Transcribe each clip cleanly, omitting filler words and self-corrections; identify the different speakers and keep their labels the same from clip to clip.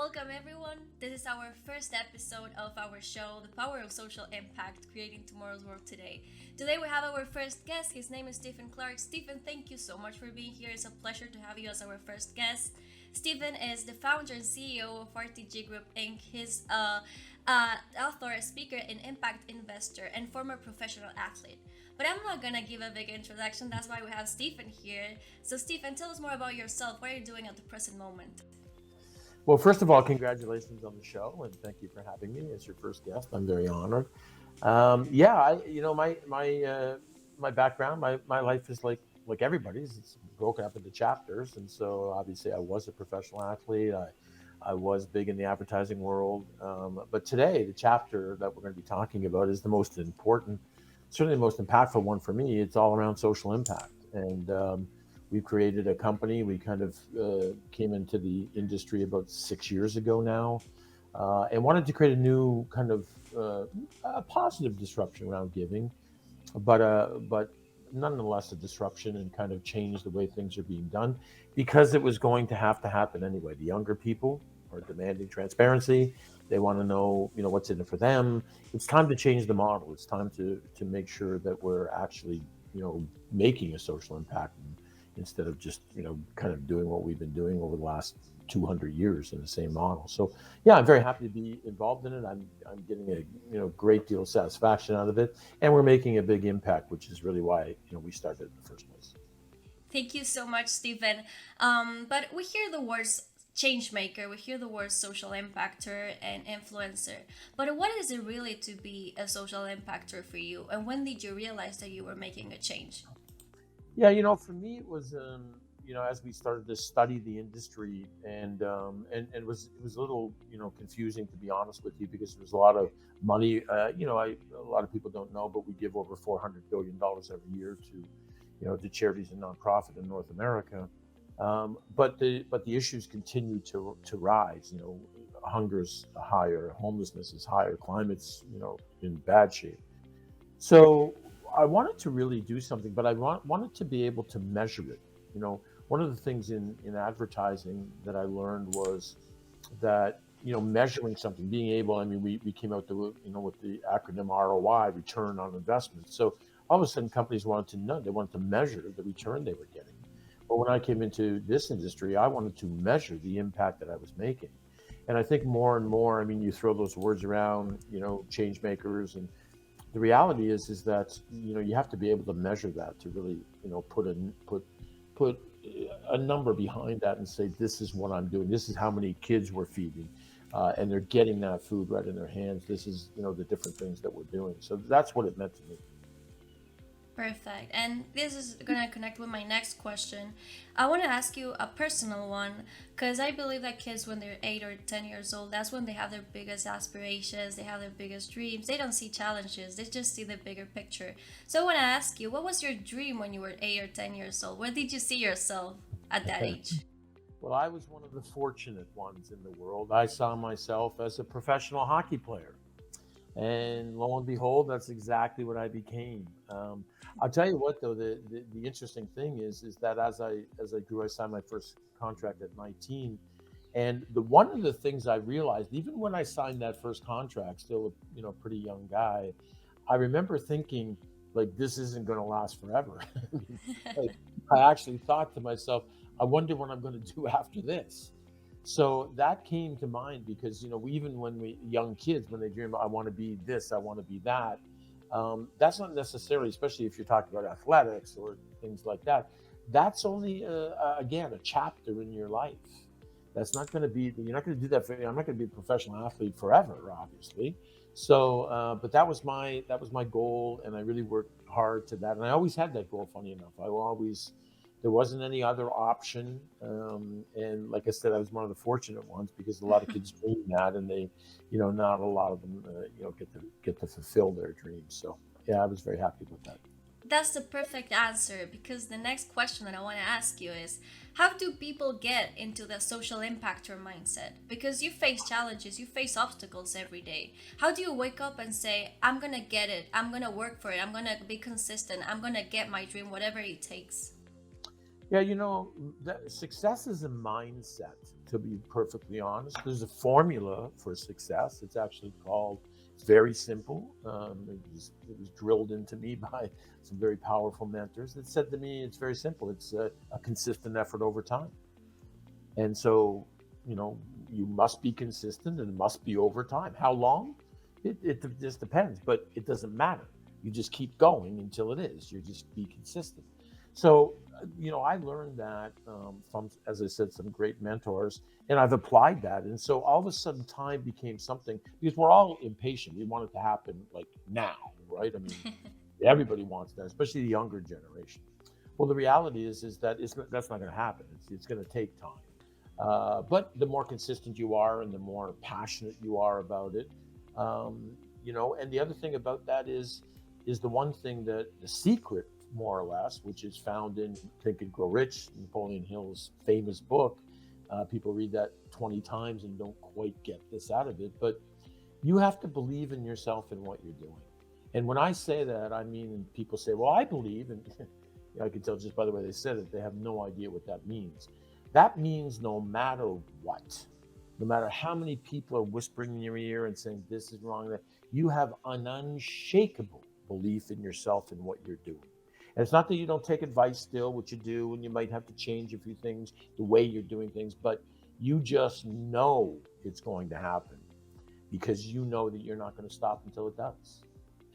Speaker 1: welcome everyone. This is our first episode of our show, The Power of Social Impact, Creating Tomorrow's World Today. Today we have our first guest. His name is Clarke. Stephen, thank you so much for being here. It's a pleasure to have you as our first guest. Stephen is the founder and CEO of RTG Group Inc. He's author, a speaker, an impact investor, and former professional athlete. But I'm not gonna give a big introduction. That's why we have Stephen here. So Stephen, tell us more about yourself. What are you doing at the present moment?
Speaker 2: Well, first of all, congratulations on the show, and thank you for having me as your first guest. I'm very honored. My background, my life is like everybody's. It's broken up into chapters, and so obviously I was a professional athlete. I was big in the advertising world, but today the chapter that we're going to be talking about is the most important, certainly the most impactful one for me. It's all around social impact, and we've created a company. We kind of came into the industry about 6 years ago now, and wanted to create a new kind of a positive disruption around giving, but nonetheless a disruption and kind of change the way things are being done, because it was going to have to happen anyway. The younger people are demanding transparency. They want to know, what's in it for them. It's time to change the model. It's time to make sure that we're actually, making a social impact, instead of just kind of doing what we've been doing over the last 200 years in the same model. So yeah, I'm very happy to be involved in it. I'm getting a great deal of satisfaction out of it, and we're making a big impact, which is really why we started in the first place.
Speaker 1: Thank you so much, Stephen. But we hear the words change maker, we hear the words social impactor and influencer. But what is it really to be a social impactor for you? And when did you realize that you were making a change?
Speaker 2: Yeah, for me it was as we started to study the industry, and it was a little confusing, to be honest with you, because there was a lot of money. A lot of people don't know, but we give over $400 billion every year to charities and nonprofit in North America. But the issues continue to rise. Hunger's higher, homelessness is higher, climate's in bad shape. So I wanted to really do something, but I wanted to be able to measure it. One of the things in advertising that I learned was that measuring something, being able. I mean, we came out with the acronym ROI, return on investment. So all of a sudden, companies wanted to know, they wanted to measure the return they were getting. But when I came into this industry, I wanted to measure the impact that I was making. And I think more and more, I mean, you throw those words around, change makers, and the reality is that you have to be able to measure that to really put a number behind that and say, this is what I'm doing. This is how many kids we're feeding, and they're getting that food right in their hands. This is the different things that we're doing. So that's what it meant to me.
Speaker 1: Perfect. And this is going to connect with my next question. I want to ask you a personal one, because I believe that kids, when they're 8 or 10 years old, that's when they have their biggest aspirations, they have their biggest dreams. They don't see challenges, they just see the bigger picture. So I want to ask you, what was your dream when you were 8 or 10 years old? Where did you see yourself at that age?
Speaker 2: Well, I was one of the fortunate ones in the world. I saw myself as a professional hockey player. And lo and behold, that's exactly what I became. I'll tell you what, though, the interesting thing is that as I grew, I signed my first contract at 19, and one of the things I realized, even when I signed that first contract, still a pretty young guy, I remember thinking, like, this isn't going to last forever. Like, I actually thought to myself, I wonder what I'm going to do after this. So that came to mind, because even when young kids, when they dream, I want to be this, I want to be that, that's not necessarily, especially if you're talking about athletics or things like that, that's only again a chapter in your life. That's not going to be, you're not going to do that I'm not going to be a professional athlete forever, obviously. So but that was my goal, and I really worked hard to that, and I always had that goal. Funny enough, there wasn't any other option. And like I said, I was one of the fortunate ones, because a lot of kids dream that, and they, not a lot of them, get to fulfill their dreams. So yeah, I was very happy with that.
Speaker 1: That's the perfect answer, because the next question that I want to ask you is, how do people get into the social impactor mindset? Because you face challenges, you face obstacles every day. How do you wake up and say, I'm going to get it, I'm going to work for it, I'm going to be consistent, I'm going to get my dream, whatever it takes?
Speaker 2: Yeah, success is a mindset. to be perfectly honest. There's a formula for success. It's actually called, it's very simple. It was drilled into me by some very powerful mentors that said to me, it's very simple. It's a consistent effort over time. And so, you must be consistent, and it must be over time. How long? It just depends, but it doesn't matter. You just keep going until it is. You just be consistent. So, I learned that from, as I said, some great mentors, and I've applied that. And so all of a sudden time became something, because we're all impatient. We want it to happen like now, right? I mean, everybody wants that, especially the younger generation. Well, the reality is that that's not going to happen. It's going to take time. But the more consistent you are and the more passionate you are about it, and the other thing about that is the one thing, that the secret, more or less, which is found in Think and Grow Rich, Napoleon Hill's famous book. People read that 20 times and don't quite get this out of it, but you have to believe in yourself and what you're doing. And when I say that, I mean, people say, well, I believe, and I can tell just by the way they said it, they have no idea what that means. That means no matter what, no matter how many people are whispering in your ear and saying this is wrong, that you have an unshakable belief in yourself and what you're doing. And it's not that you don't take advice still, which you do, and you might have to change a few things, the way you're doing things, but you just know it's going to happen because you know that you're not going to stop until it does.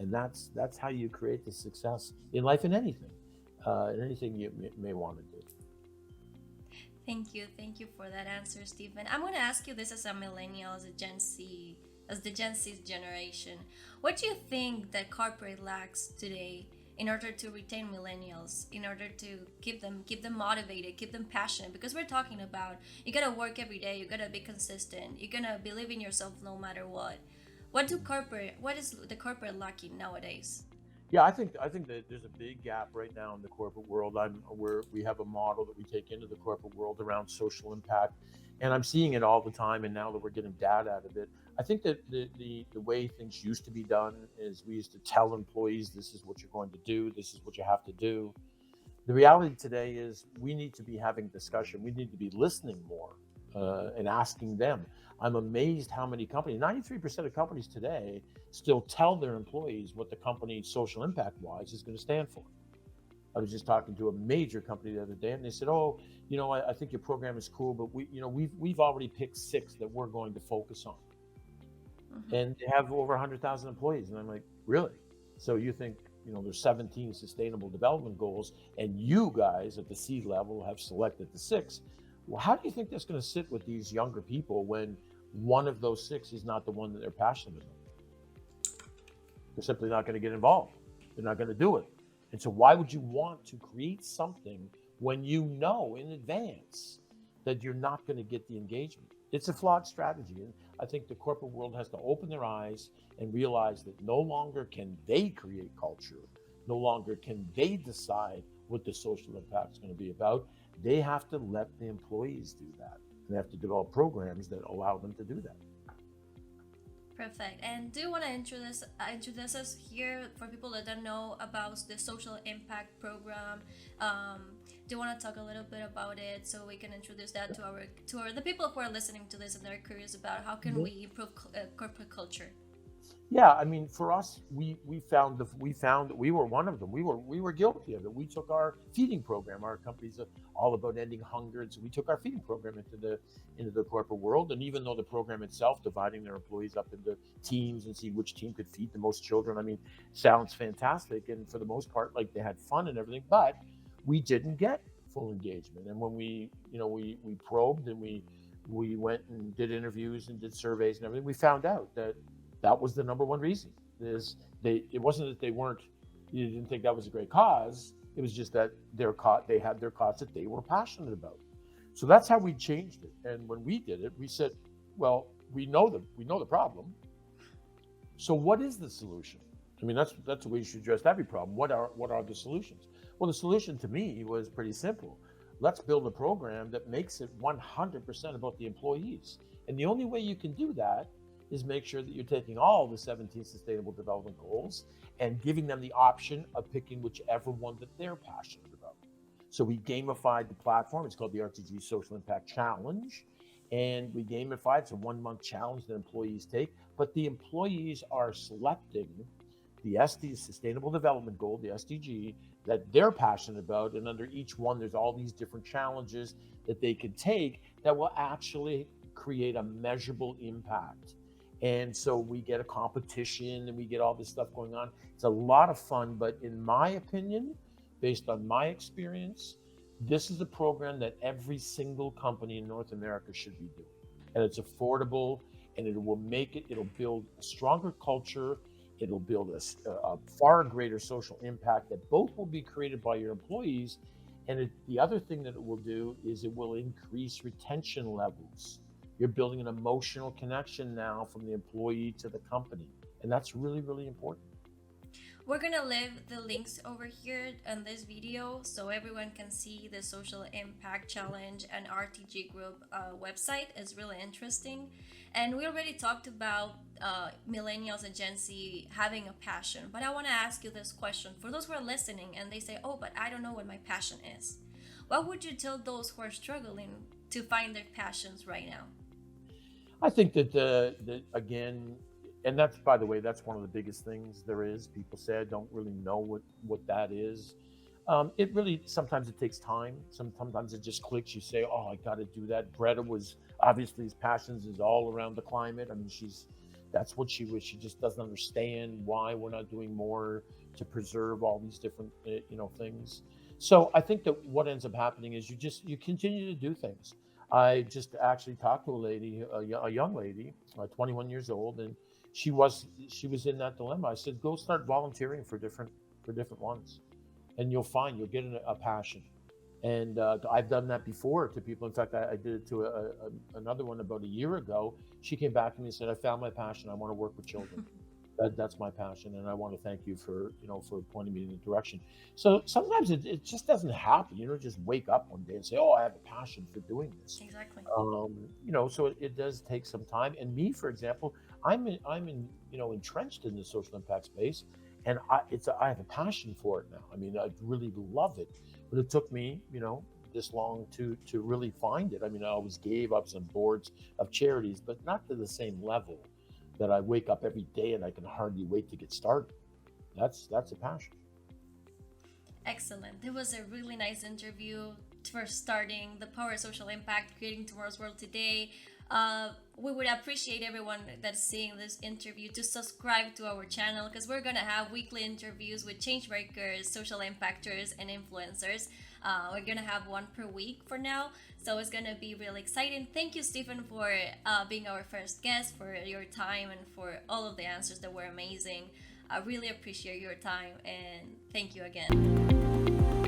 Speaker 2: And that's how you create the success in life, in anything you may want to do.
Speaker 1: Thank you for that answer, Stephen. I'm going to ask you this as a millennial, as the Gen Z generation. What do you think that corporate lacks today in order to retain millennials, in order to keep them motivated, keep them passionate? Because we're talking about, you gotta work every day, you gotta be consistent, you're gonna believe in yourself no matter what. What is the corporate lacking nowadays?
Speaker 2: Yeah, I think that there's a big gap right now in the corporate world. We have a model that we take into the corporate world around social impact, and I'm seeing it all the time. And now that we're getting data out of it, I think that the way things used to be done is we used to tell employees, this is what you're going to do, this is what you have to do. The reality today is we need to be having discussion. We need to be listening more and asking them. I'm amazed how many companies, 93% of companies today still tell their employees what the company's social impact wise is going to stand for. I was just talking to a major company the other day, and they said, "Oh, I think your program is cool, but we've already picked 6 that we're going to focus on." Mm-hmm. And they have over 100,000 employees, and I'm like, really? So you think there's 17 sustainable development goals, and you guys at the C level have selected the 6? Well, how do you think that's going to sit with these younger people when one of those 6 is not the one that they're passionate about? They're simply not going to get involved. They're not going to do it. And so why would you want to create something when you know in advance that you're not going to get the engagement? It's a flawed strategy. And I think the corporate world has to open their eyes and realize that no longer can they create culture. No longer can they decide what the social impact is going to be about. They have to let the employees do that. They have to develop programs that allow them to do that.
Speaker 1: Perfect. And do you want to introduce us here for people that don't know about the social impact program? Do you want to talk a little bit about it so we can introduce that to the people who are listening to this and they're curious about how can we improve corporate culture?
Speaker 2: Yeah, I mean, for us, we found we were one of them. We were guilty of it. We took our feeding program. Our company's all about ending hunger, and so we took our feeding program into the corporate world. And even though the program itself, dividing their employees up into teams and see which team could feed the most children, I mean, sounds fantastic. And for the most part, like, they had fun and everything, but we didn't get full engagement. And when we probed and we went and did interviews and did surveys and everything, we found out that was the number one reason. It wasn't that you didn't think that was a great cause. It was just that they had their cause that they were passionate about. So that's how we changed it. And when we did it, we said, well, we know the problem. So what is the solution? I mean, that's the way you should address every problem. What are the solutions? Well, the solution to me was pretty simple. Let's build a program that makes it 100% about the employees. And the only way you can do that is make sure that you're taking all the 17 sustainable development goals and giving them the option of picking whichever one that they're passionate about. So we gamified the platform. It's called the RTG Social Impact Challenge. and we gamify. It's a 1-month challenge that employees take, but the employees are selecting the Sustainable Development Goal, the SDG, that they're passionate about. And under each one, there's all these different challenges that they can take that will actually create a measurable impact. And so we get a competition and we get all this stuff going on. It's a lot of fun, but in my opinion, based on my experience, this is a program that every single company in North America should be doing. And it's affordable, and it'll build a stronger culture. It'll build a far greater social impact that both will be created by your employees. And the other thing that it will do is it will increase retention levels. You're building an emotional connection now from the employee to the company. And that's really, really important.
Speaker 1: We're gonna leave the links over here in this video so everyone can see the Social Impact Challenge and RTG Group website. It's really interesting. And we already talked about millennials and Gen Z having a passion, but I wanna ask you this question. For those who are listening and they say, oh, but I don't know what my passion is. What would you tell those who are struggling to find their passions right now?
Speaker 2: I think that again, and that's, by the way, that's one of the biggest things there is. People say, I don't really know what that is. It really, sometimes it takes time. Sometimes it just clicks. You say, oh, I got to do that. Greta was, obviously his passions is all around the climate. I mean, that's what she was. She just doesn't understand why we're not doing more to preserve all these different, things. So I think that what ends up happening is you continue to do things. I just actually talked to a lady, a young lady, 21 years old, and she was in that dilemma. I said, go start volunteering for different ones, and you'll get a passion. And I've done that before to people. In fact, I did it to another one about a year ago. She came back to me and said, I found my passion. I want to work with children. That's my passion, and I want to thank you for pointing me in the direction. So sometimes it just doesn't happen. You don't just wake up one day and say, oh, I have a passion for doing this.
Speaker 1: Exactly.
Speaker 2: So it does take some time. And me, for example, I'm entrenched in the social impact space, and I have a passion for it now. I mean, I really love it, but it took me this long to really find it. I mean, I always gave up some boards of charities, but not to the same level that I wake up every day and I can hardly wait to get started. That's a passion.
Speaker 1: Excellent. It was a really nice interview for starting the Power of Social Impact, creating tomorrow's world today. We would appreciate everyone that's seeing this interview to subscribe to our channel, because we're gonna have weekly interviews with change makers, social impactors, and influencers. We're gonna have one per week for now, so it's gonna be really exciting. Thank you, Stephen, for being our first guest, for your time, and for all of the answers that were amazing. I really appreciate your time, and thank you again.